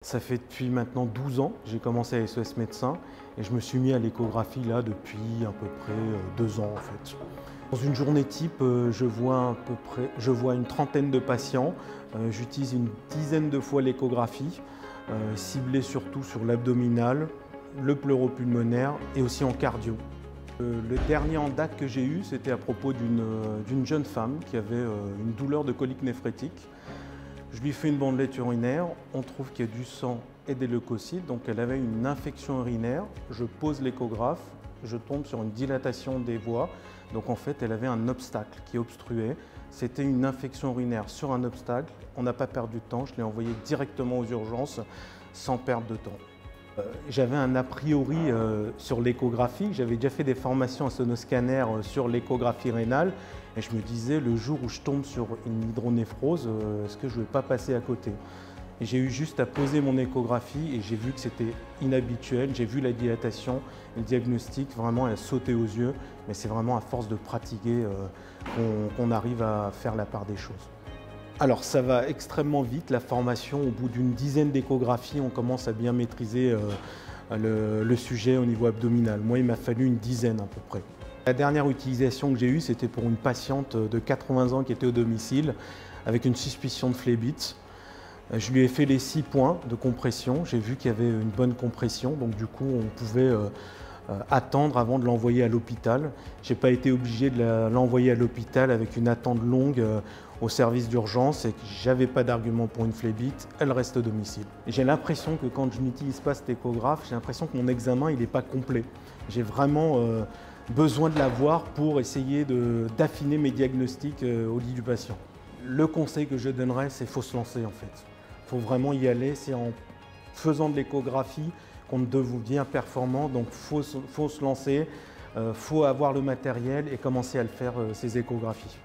Ça fait depuis maintenant 12 ans, j'ai commencé à SOS Médecins et je me suis mis à l'échographie là depuis à peu près 2 ans en fait. Dans une journée type, je vois une trentaine de patients. J'utilise une dizaine de fois l'échographie, ciblée surtout sur l'abdominal, le pleuropulmonaire et aussi en cardio. Le dernier en date que j'ai eu, c'était à propos d'une jeune femme qui avait une douleur de colique néphrétique. Je lui fais une bandelette urinaire, on trouve qu'il y a du sang et des leucocytes, donc elle avait une infection urinaire. Je pose l'échographe, je tombe sur une dilatation des voies, donc en fait elle avait un obstacle qui obstruait. C'était une infection urinaire sur un obstacle, on n'a pas perdu de temps, je l'ai envoyée directement aux urgences sans perdre de temps. J'avais un a priori sur l'échographie, j'avais déjà fait des formations en sonoscanner sur l'échographie rénale et je me disais le jour où je tombe sur une hydronéphrose, est-ce que je ne vais pas passer à côté? Et j'ai eu juste à poser mon échographie et j'ai vu que c'était inhabituel, j'ai vu la dilatation, le diagnostic vraiment a sauté aux yeux, mais c'est vraiment à force de pratiquer qu'on arrive à faire la part des choses. Alors ça va extrêmement vite, la formation, au bout d'une dizaine d'échographies, on commence à bien maîtriser le sujet au niveau abdominal. Moi, il m'a fallu une dizaine à peu près. La dernière utilisation que j'ai eue, c'était pour une patiente de 80 ans qui était au domicile avec une suspicion de phlébite. Je lui ai fait les 6 points de compression, j'ai vu qu'il y avait une bonne compression, donc du coup on pouvait attendre avant de l'envoyer à l'hôpital. Je n'ai pas été obligé de l'envoyer à l'hôpital avec une attente longue au service d'urgence et que j'avais pas d'argument pour une phlébite, elle reste au domicile. J'ai l'impression que quand je n'utilise pas cet échographe, j'ai l'impression que mon examen il n'est pas complet. J'ai vraiment besoin de l'avoir pour essayer d'affiner mes diagnostics au lit du patient. Le conseil que je donnerais, c'est qu'il faut se lancer en fait. Il faut vraiment y aller, c'est en faisant de l'échographie qu'on devient performant, donc faut se lancer, faut avoir le matériel et commencer à le faire ces échographies.